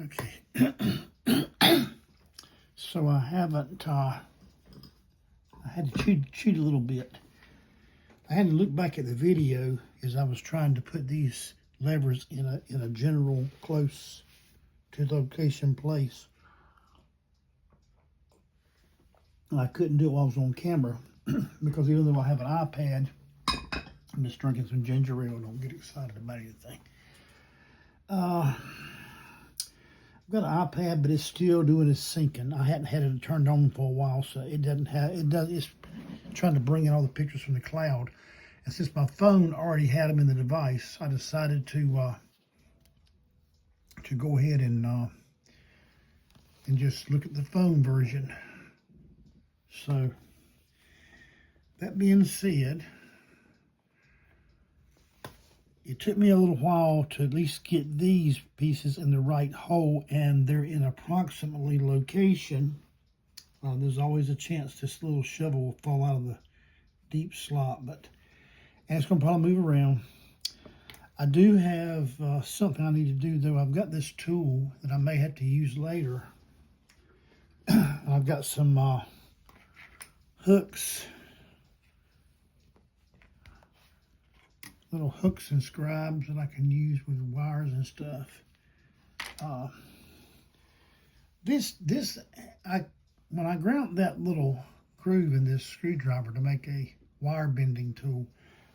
Okay. So I haven't, I had to cheat a little bit. I had to look back at the video as I was trying to put these levers in a general close to location place. And I couldn't do it while I was on camera because even though I have an iPad, I'm just drinking some ginger ale. Don't get excited about anything. I've got an iPad, but it's still doing its syncing. I hadn't had it turned on for a while, so it's trying to bring in all the pictures from the cloud. And since my phone already had them in the device, I decided to go ahead and just look at the phone version. So that being said, it took me a little while to at least get these pieces in the right hole, and they're in approximately location. There's always a chance this little shovel will fall out of the deep slot, and it's going to probably move around. I do have something I need to do, though. I've got this tool that I may have to use later. I've got some hooks, little hooks and scribes that I can use with wires and stuff. When I ground that little groove in this screwdriver to make a wire bending tool,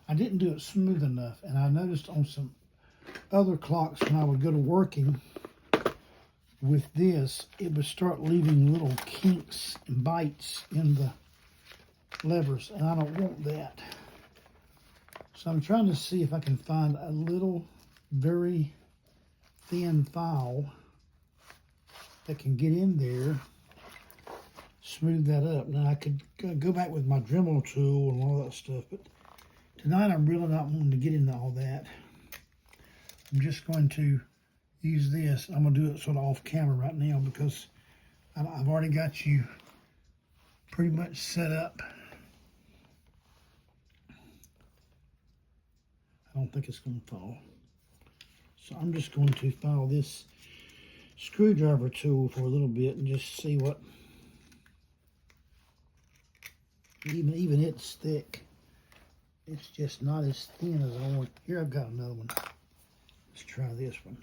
I didn't do it smooth enough, and I noticed on some other clocks when I would go to working with this, it would start leaving little kinks and bites in the levers, and I don't want that. So I'm trying to see if I can find a little very thin file that can get in there, smooth that up. Now I could go back with my Dremel tool and all that stuff, but tonight I'm really not wanting to get into all that. I'm just going to use this. I'm going to do it sort of off camera right now because I've already got you pretty much set up. I don't think it's going to fall. So I'm just going to file this screwdriver tool for a little bit and just see what, even it's thick. It's just not as thin as I want. Here, I've got another one. Let's try this one.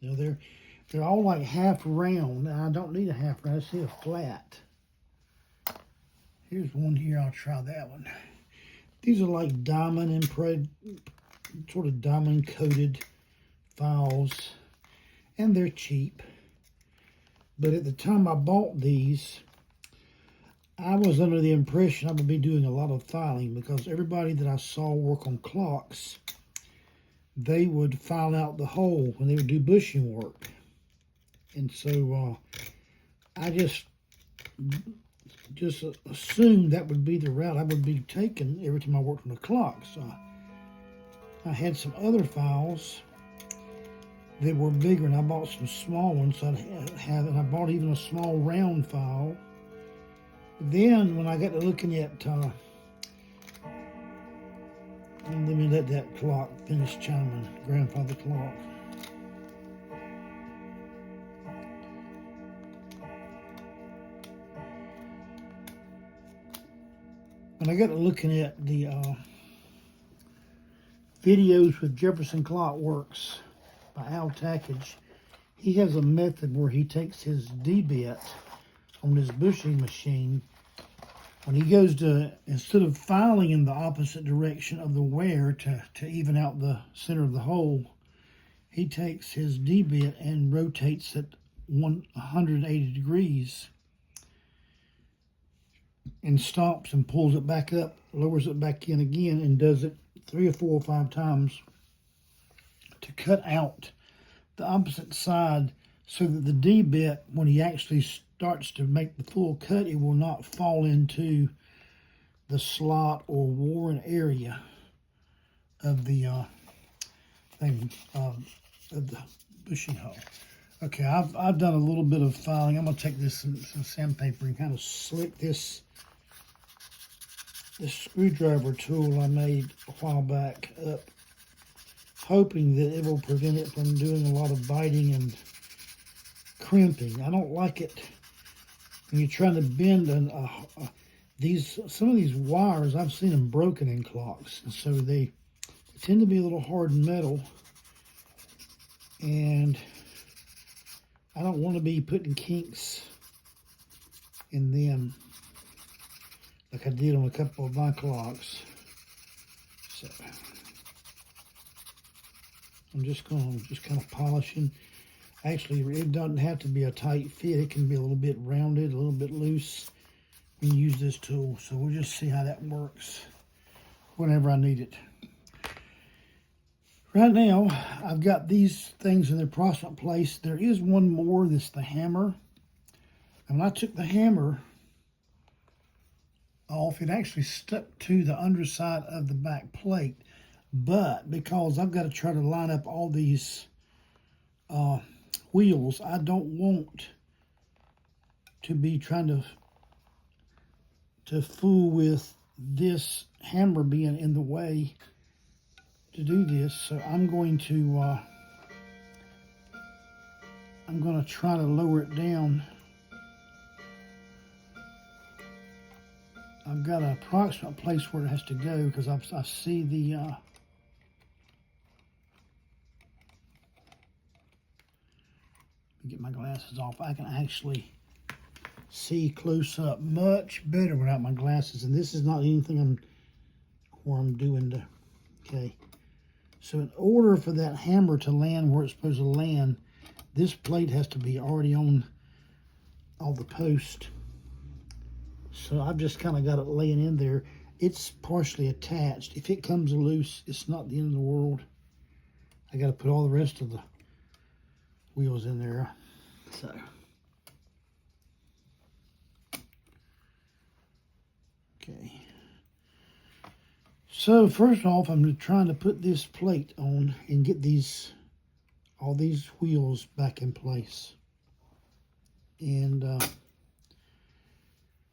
Now they're all like half round. Now I don't need a half round. I just need a flat. Here's one here. I'll try that one. These are like diamond sort of diamond coated files, and they're cheap. But at the time I bought these, I was under the impression I would be doing a lot of filing because everybody that I saw work on clocks, they would file out the hole when they would do bushing work. And so I just assumed that would be the route I would be taking every time I worked on a clock. So I had some other files that were bigger, and I bought some small ones. So and I bought even a small round file. Then when I got to looking at, let me let that clock finish chiming, grandfather clock. When I got to looking at the videos with Jefferson Clockworks by Al Tackage, he has a method where he takes his D-bit on his bushing machine. When he goes to, instead of filing in the opposite direction of the wear to even out the center of the hole, he takes his D-bit and rotates it 180 degrees and stops and pulls it back up, lowers it back in again, and does it 3 or 4 or 5 times to cut out the opposite side so that the D-bit, when he actually starts to make the full cut, it will not fall into the slot or worn area of the of the bushing hole. Okay, I've done a little bit of filing. I'm gonna take this some sandpaper and kind of slick this screwdriver tool I made a while back, up, hoping that it will prevent it from doing a lot of biting and scratching. And I think it'll do a good job. I've got a crimping. I don't like it when you're trying to bend some of these wires. I've seen them broken in clocks, and so they tend to be a little hard metal, and I don't want to be putting kinks in them like I did on a couple of my clocks. So I'm just kind of polishing. Actually, it doesn't have to be a tight fit. It can be a little bit rounded, a little bit loose when you use this tool. So we'll just see how that works whenever I need it. Right now, I've got these things in their approximate place. There is one more, that's the hammer. And when I took the hammer off, it actually stuck to the underside of the back plate. But because I've got to try to line up all these wheels, I don't want to be trying to fool with this hammer being in the way to do this. So I'm going to try to lower it down. I've got an approximate place where it has to go because I see the get my glasses off. I can actually see close up much better without my glasses, and this is not anything I'm doing to. Okay, so in order for that hammer to land where it's supposed to land, this plate has to be already on all the posts. So I've just kind of got it laying in there. It's partially attached. If it comes loose, it's not the end of the world. I got to put all the rest of the wheels in there. So okay. So first off, I'm trying to put this plate on and get all these wheels back in place. And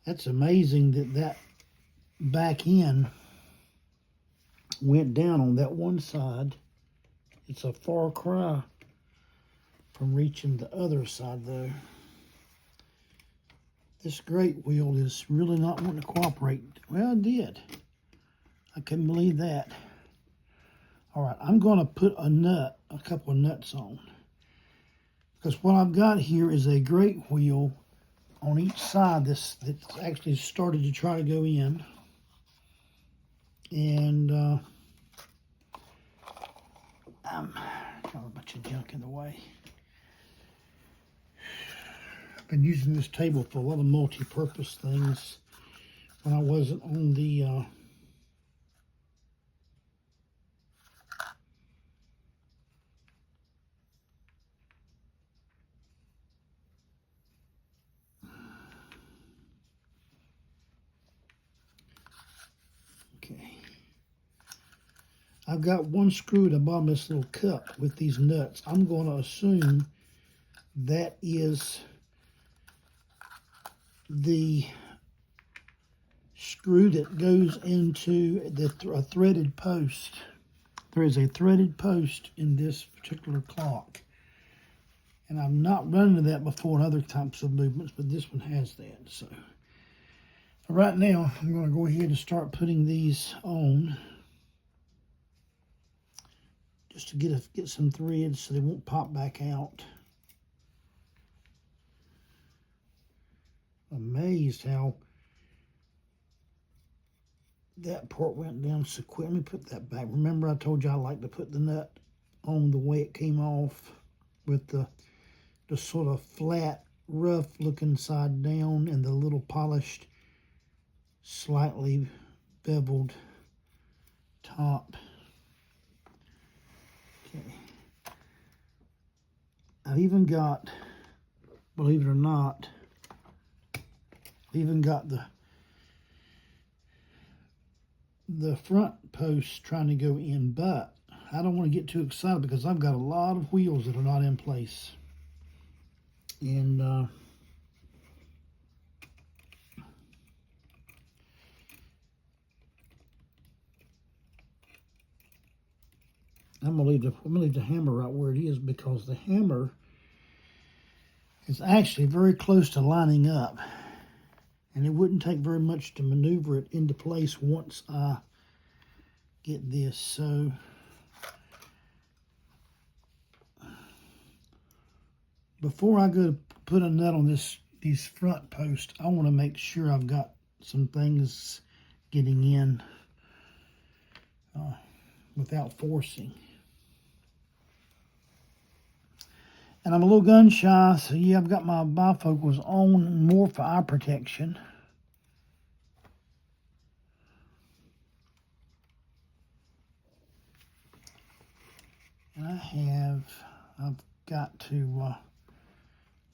that's amazing that back end went down on that one side. It's a far cry from reaching the other side though. This great wheel is really not wanting to cooperate. Well, it did. I couldn't believe that. All right, I'm going to put a couple of nuts on. Because what I've got here is a great wheel on each side that's actually started to try to go in. And I'm got a bunch of junk in the way. I've been using this table for a lot of multi-purpose things when I wasn't on the okay. I've got one screw at the bottom of this little cup with these nuts. I'm going to assume that is the screw that goes into a threaded post. There is a threaded post in this particular clock. And I've not run into that before in other types of movements, but this one has that. So right now, I'm going to go ahead and start putting these on. Just to get some threads so they won't pop back out. Amazed how that part went down so quick. Let me put that back. Remember I told you I like to put the nut on the way it came off with the sort of flat, rough looking side down and the little polished, slightly beveled top. Okay. I've even got, believe it or not, I've even got the front post trying to go in, but I don't want to get too excited because I've got a lot of wheels that are not in place. And I'm gonna leave the hammer right where it is because the hammer It's actually very close to lining up, and it wouldn't take very much to maneuver it into place once I get this. So before I go to put a nut on these front posts, I want to make sure I've got some things getting in without forcing. And I'm a little gun shy, so yeah, I've got my bifocals on more for eye protection. And I've got to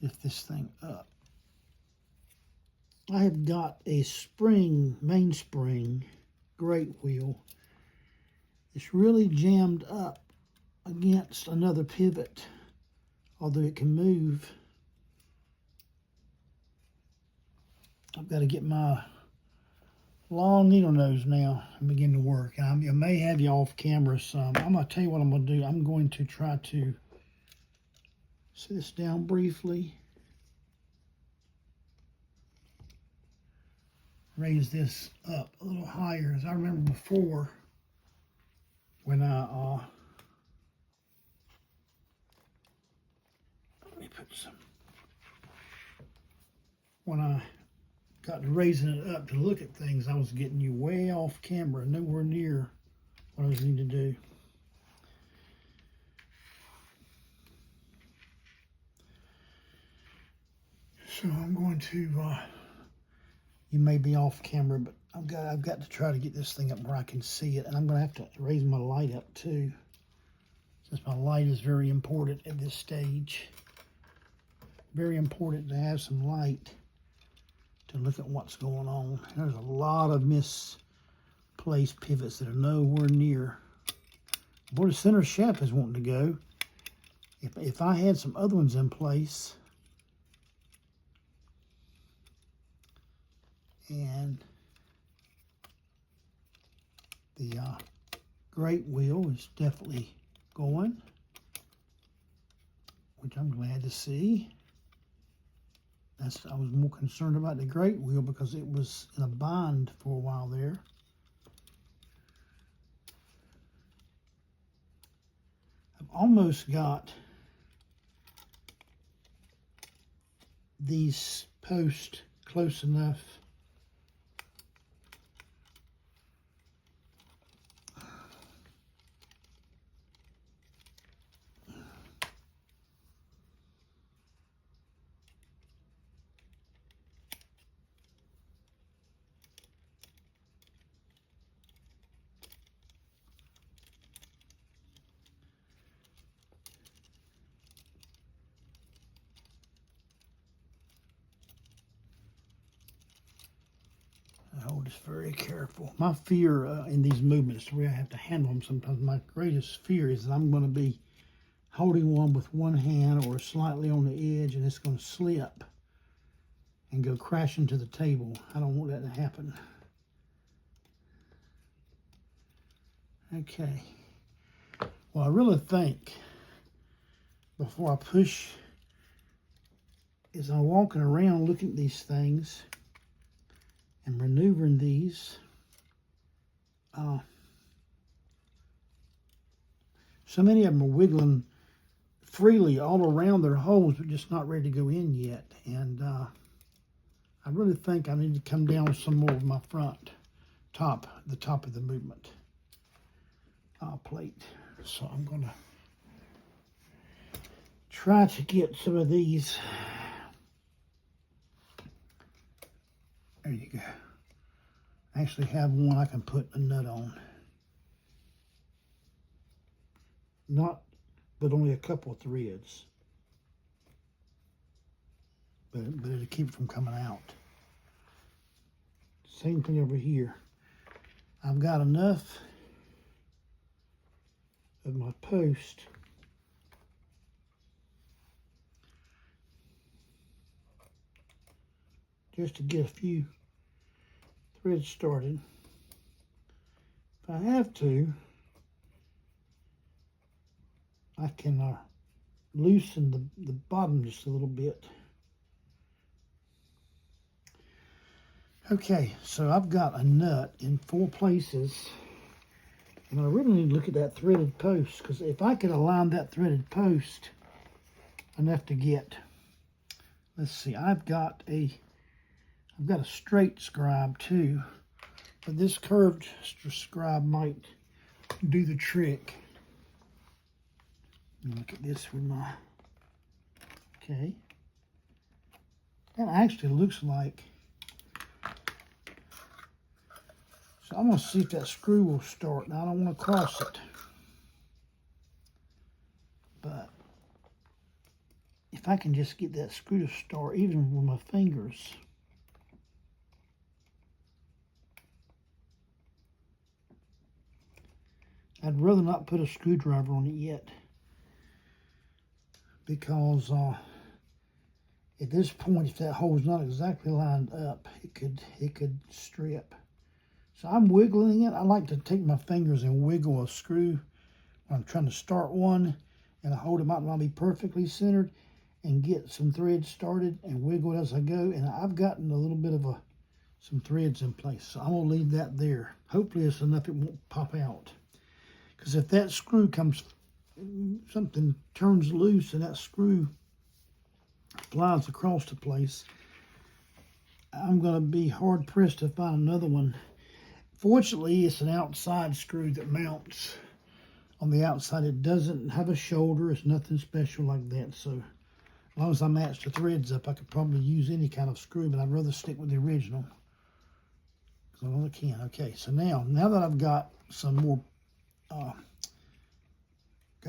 lift this thing up. I have got a mainspring great wheel. It's really jammed up against another pivot, although it can move. I've got to get my long needle nose now and begin to work. I may have you off camera some. I'm going to tell you what I'm going to do. I'm going to try to sit this down briefly. Raise this up a little higher. As I remember before, when let me put some, when I got to raising it up to look at things, I was getting you way off camera, nowhere near what I was needing to do. So I'm going to, you may be off camera, but I've got to try to get this thing up where I can see it, and I'm going to have to raise my light up too, since my light is very important at this stage. Very important to have some light to look at what's going on. There's a lot of misplaced pivots that are nowhere near where the center shaft is wanting to go. If I had some other ones in place, and the great wheel is definitely going, which I'm glad to see. I was more concerned about the great wheel because it was in a bind for a while there. I've almost got these posts close enough hold this very careful. My fear in these movements, the way I have to handle them sometimes, my greatest fear is that I'm going to be holding one with one hand or slightly on the edge, and it's going to slip and go crashing to the table. I don't want that to happen. Okay. Well, I really think before I push, as I'm walking around looking at these things and maneuvering these, so many of them are wiggling freely all around their holes, but just not ready to go in yet. And I really think I need to come down some more of my front the top of the movement plate. So I'm going to try to get some of these. There you go. I actually have one I can put a nut on. But only a couple of threads. But it'll keep it from coming out. Same thing over here. I've got enough of my post just to get a few threads started. If I have to, I can loosen the bottom just a little bit. Okay, so I've got a nut in 4 places, and I really need to look at that threaded post, because if I could align that threaded post enough to get, let's see, I've got a straight scribe too, but this curved scribe might do the trick. Look at this with my, okay, that actually looks like, so I'm going to see if that screw will start. Now I don't want to cross it, but if I can just get that screw to start even with my fingers. I'd rather not put a screwdriver on it yet, because at this point, if that hole is not exactly lined up, it could strip. So I'm wiggling it. I like to take my fingers and wiggle a screw when I'm trying to start one, and I hold it might not be perfectly centered, and get some threads started and wiggle it as I go. And I've gotten a little bit of some threads in place, so I'm gonna leave that there. Hopefully it's enough it won't pop out. Because if that screw something turns loose and that screw flies across the place, I'm going to be hard pressed to find another one. Fortunately, it's an outside screw that mounts on the outside. It doesn't have a shoulder. It's nothing special like that. So as long as I match the threads up, I could probably use any kind of screw, but I'd rather stick with the original, because I know I can. Okay, so now that I've got some more, got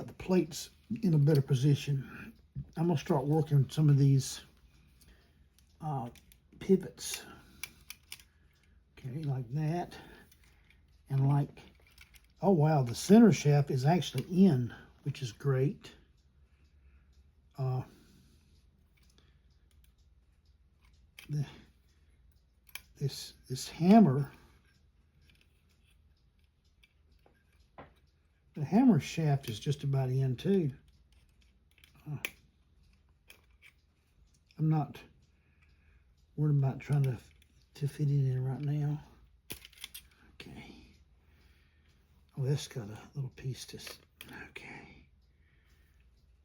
the plates in a better position, I'm going to start working some of these pivots. Okay, like that. And like, oh wow, the center shaft is actually in, which is great. This hammer, the hammer shaft is just about in too. I'm not worried about trying to fit it in right now. Okay. Oh, that's got a little piece to, okay.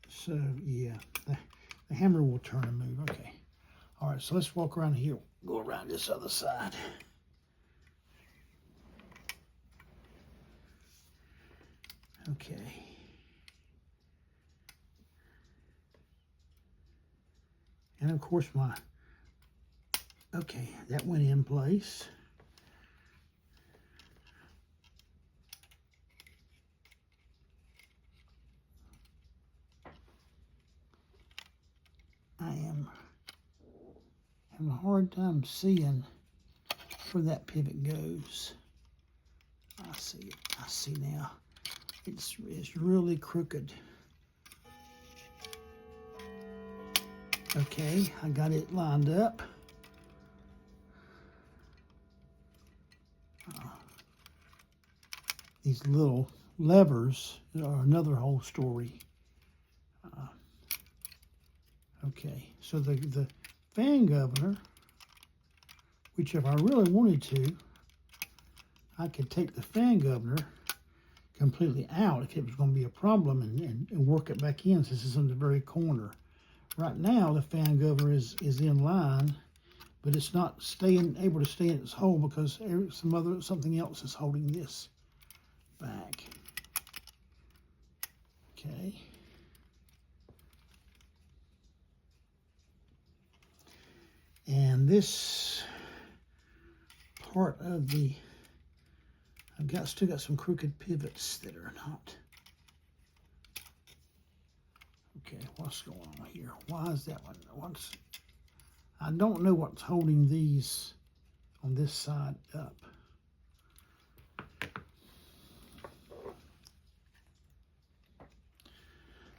So, yeah, the hammer will turn and move. Okay. All right, so let's walk around here. Go around this other side. Okay. And of course okay, that went in place. I am having a hard time seeing where that pivot goes. I see it. I see now. It's really crooked. Okay, I got it lined up. These little levers are another whole story. Okay, so the fan governor, which if I really wanted to, I could take the fan governor completely out if it was going to be a problem, and work it back in, since it's in the very corner. Right now, the fan governor is in line, but it's not able to stay in its hole because something else is holding this back. Okay. And this part of I've still got some crooked pivots that are not. Okay, what's going on here? Why is that one? I don't know what's holding these on this side up.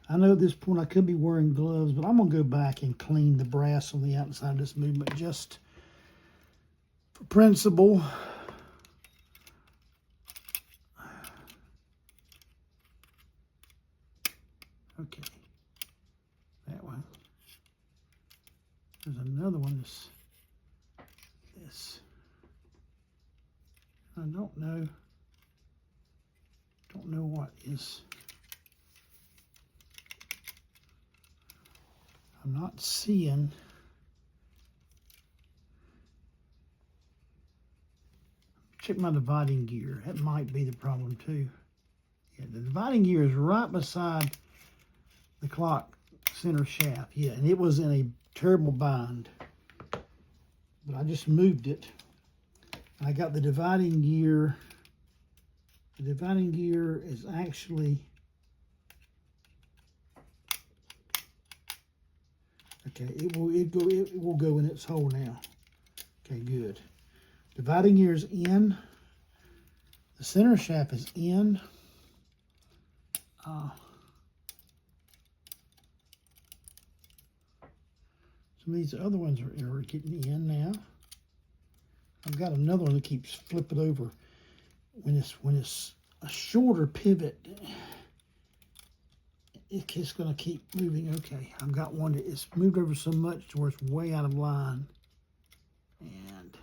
I know at this point I could be wearing gloves, but I'm going to go back and clean the brass on the outside of this movement just for principle. Okay. There's another one, this. I don't know what is. I'm not seeing. Check my dividing gear. That might be the problem too. Yeah, the dividing gear is right beside the clock center shaft. Yeah, and it was in a terrible bind. But I just moved it. I got the dividing gear. The dividing gear is actually, okay, it will go in its hole now. Okay, good. Dividing gear is in. The center shaft is in. Some of these other ones are getting in now. I've got another one that keeps flipping over. When it's a shorter pivot, it's going to keep moving. Okay, I've got one that is moved over so much to where it's way out of line. And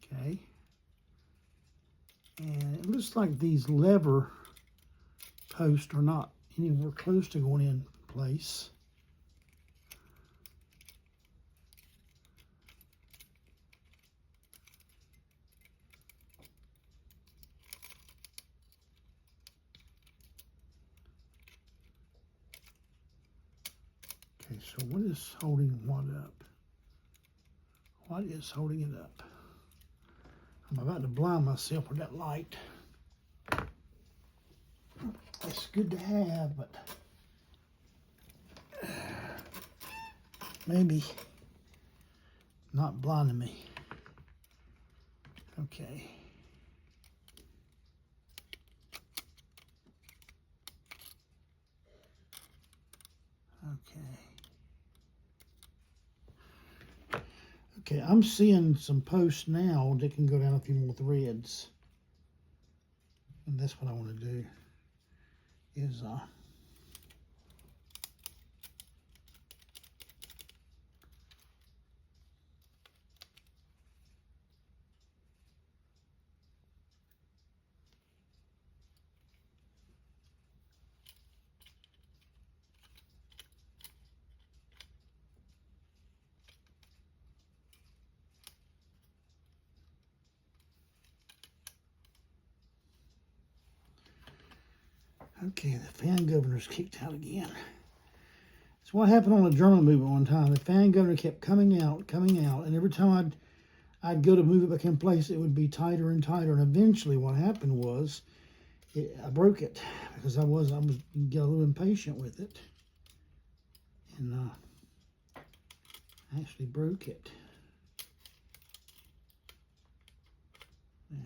okay, and it looks like these lever posts are not anywhere close to going in place. Okay, so what is holding what up? What is holding it up? I'm about to blind myself with that light. It's good to have, but maybe not blinding me. Okay. Okay, I'm seeing some posts now that can go down a few more threads. And that's what I want to do is okay, the fan governor's kicked out again. It's what happened on the German movement one time. The fan governor kept coming out, and every time I'd go to move it back in place, it would be tighter and tighter. And eventually, what happened was, I broke it because I was get a little impatient with it, and I actually broke it. Yeah.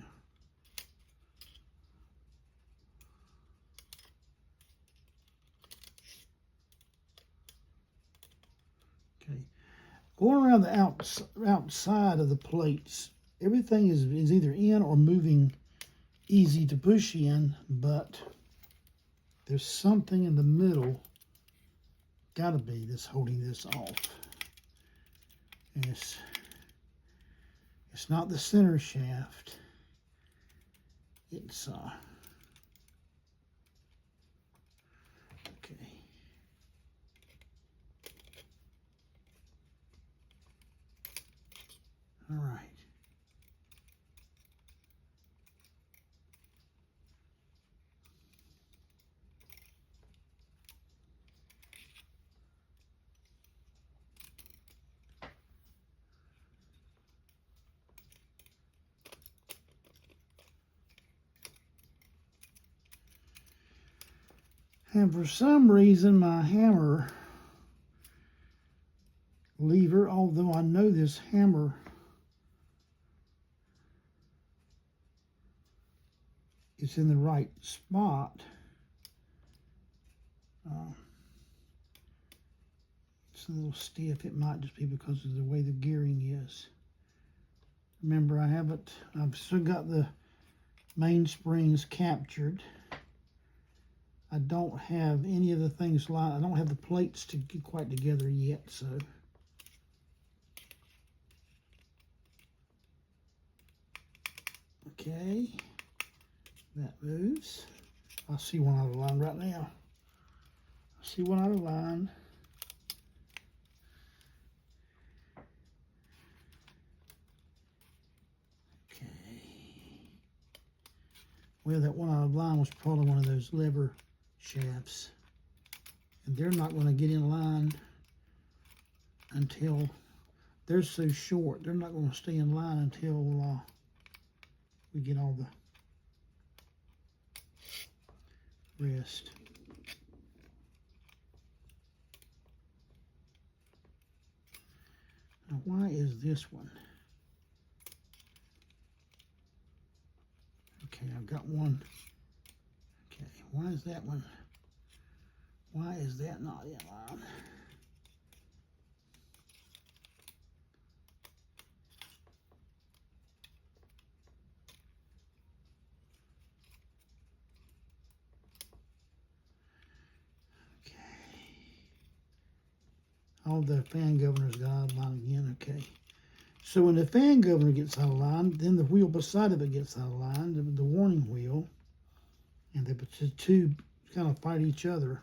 Okay. Going around the outside of the plates, everything is either in or moving easy to push in, but there's something in the middle, gotta be, that's holding this off. And it's not the center shaft. It's okay. All right. And for some reason, my hammer lever, although I know this hammer is in the right spot, it's a little stiff. It might just be because of the way the gearing is. Remember, I've still got the mainsprings captured. I don't have any of the things I don't have the plates to get quite together yet, so Okay, that moves. I see one out of line right now. I see one out of line. Okay. Well, that one out of line was probably one of those lever shafts. And they're not going to get in line until they're so short. They're not going to stay in line until we get all the rest. Now, why is this one? Okay, I've got one. Okay, why is that one? Why is that not in line? All the fan governors got out of line again. Okay. So when the fan governor gets out of line, then the wheel beside of it gets out of line, the warning wheel, and the two kind of fight each other.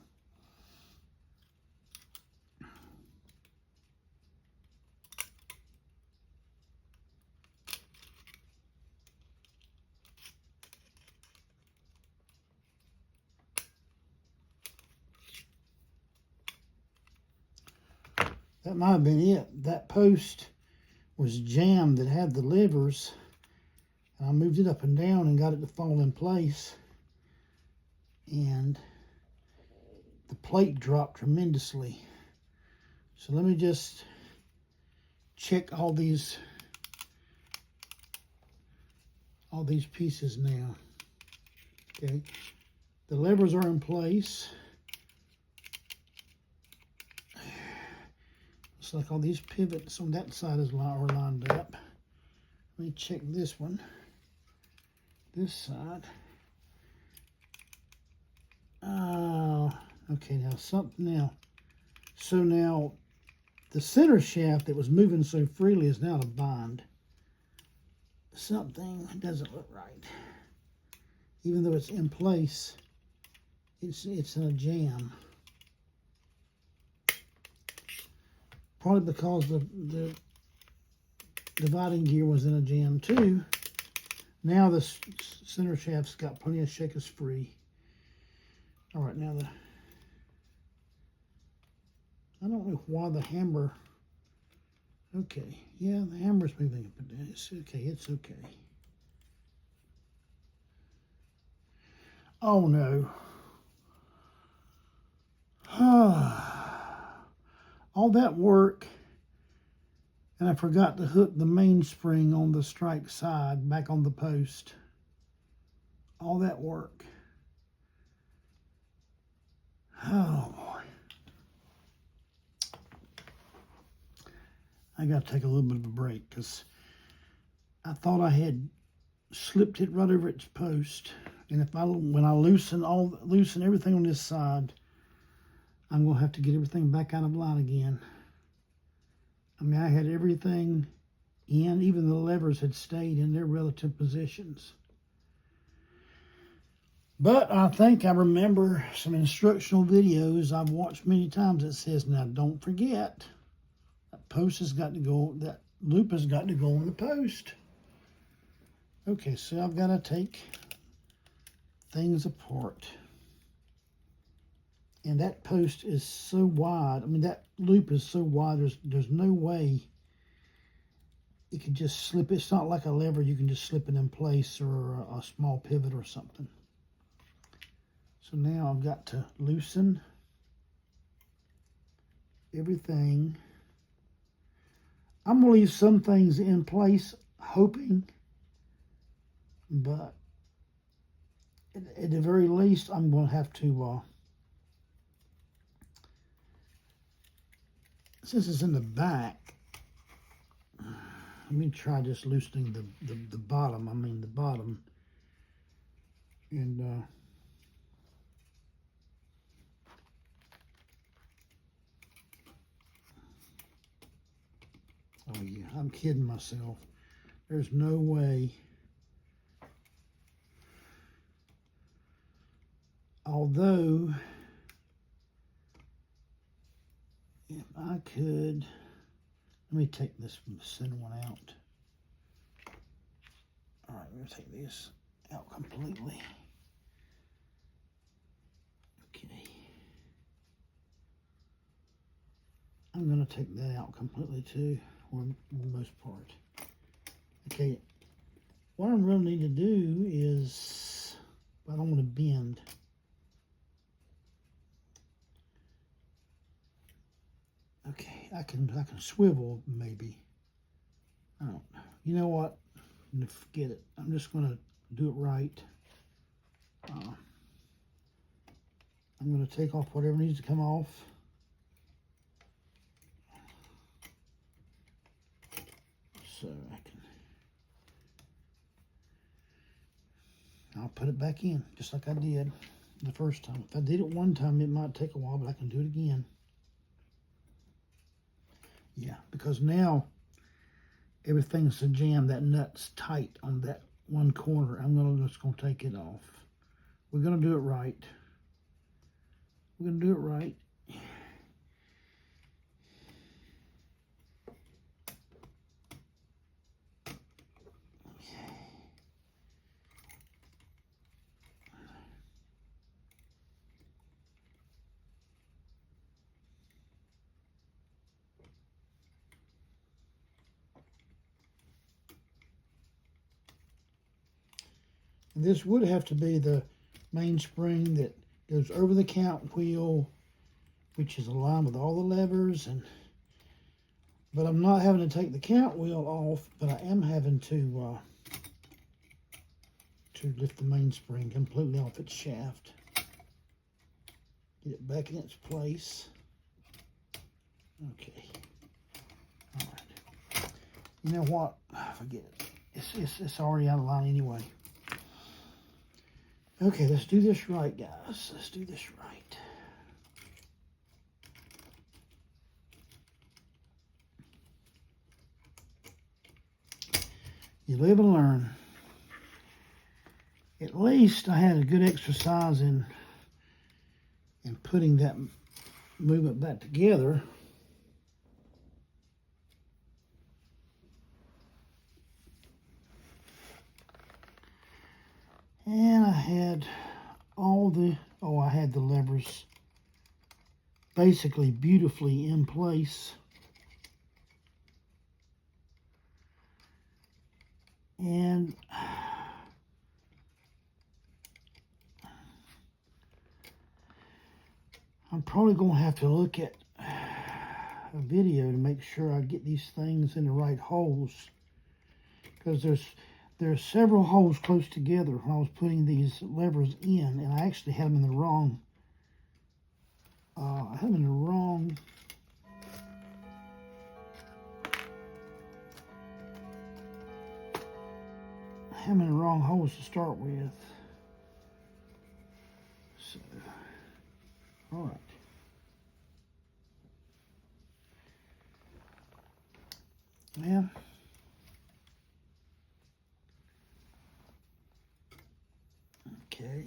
That might have been it. That post was jammed that had the levers. I moved it up and down and got it to fall in place. And the plate dropped tremendously. So let me just check all these pieces now. Okay. The levers are in place. Looks like all these pivots on that side are lined up. Let me check this one. This side. Okay, now something now. So now the center shaft that was moving so freely is now to bind. Something doesn't look right. Even though it's in place, it's in a jam. Probably because the dividing gear was in a jam too. Now the center shaft's got plenty of shakers free. All right, now I don't know why the hammer. Okay, yeah, the hammer's moving up and down. It's okay. It's okay. Oh no. All that work, and I forgot to hook the mainspring on the strike side back on the post. All that work. Oh boy. I got to take a little bit of a break because I thought I had slipped it right over its post. And when I loosen everything on this side, I'm going to have to get everything back out of line again. I mean, I had everything in, even the levers had stayed in their relative positions. But I think I remember some instructional videos I've watched many times that says, now don't forget, that post has got to go, that loop has got to go on the post. Okay, so I've got to take things apart. And that post is so wide. I mean, that loop is so wide, there's no way you can just slip. It's not like a lever you can just slip it in place or a small pivot or something. So now I've got to loosen everything. I'm going to leave some things in place, hoping, but at the very least, I'm going to have to, since it's in the back, let me try just loosening the bottom. I mean the bottom. And oh yeah, I'm kidding myself. There's no way Although, if I could, let me take this center one out. All right, I'm going to take this out completely. Okay. I'm going to take that out completely too, for the most part. Okay, what I really need to do is, I don't want to bend. Okay, I can swivel maybe. I don't know. You know what? Forget it. I'm just going to do it right. I'm going to take off whatever needs to come off. So I'll put it back in just like I did the first time. If I did it one time, it might take a while, but I can do it again. Yeah, because now everything's jammed. That nut's tight on that one corner. I'm just gonna take it off. We're gonna do it right. We're gonna do it right. And this would have to be the mainspring that goes over the count wheel, which is aligned with all the levers. But I'm not having to take the count wheel off, but I am having to lift the mainspring completely off its shaft. Get it back in its place. Okay. All right. You know what? Forget it. It's already out of line anyway. Okay, let's do this right, guys. Let's do this right. You live and learn. At least I had a good exercise in putting that movement back together. And I had I had the levers basically beautifully in place. And I'm probably going to have to look at a video to make sure I get these things in the right holes, because there's several holes close together when I was putting these levers in, and I actually had them in the wrong. I had them in the wrong. I had them in the wrong holes to start with. So, all right. Yeah. Okay.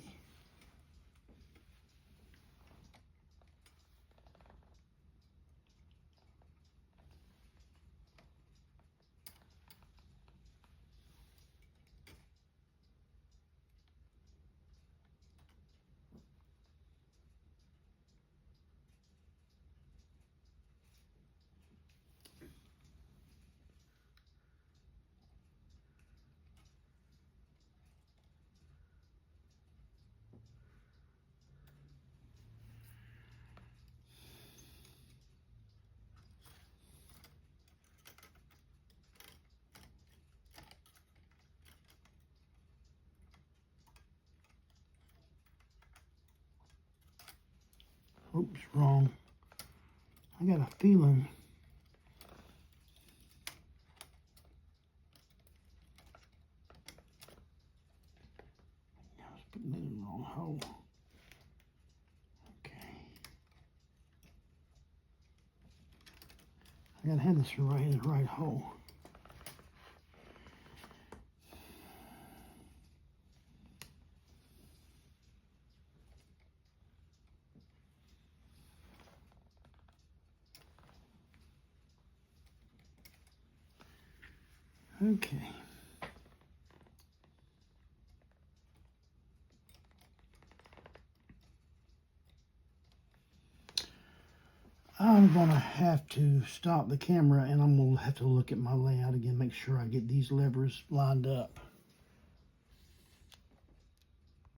Oops, wrong. I got a feeling. I was putting it in the wrong hole. Okay. I gotta have this right in the right hole. Okay. I'm going to have to stop the camera and I'm going to have to look at my layout again, make sure I get these levers lined up.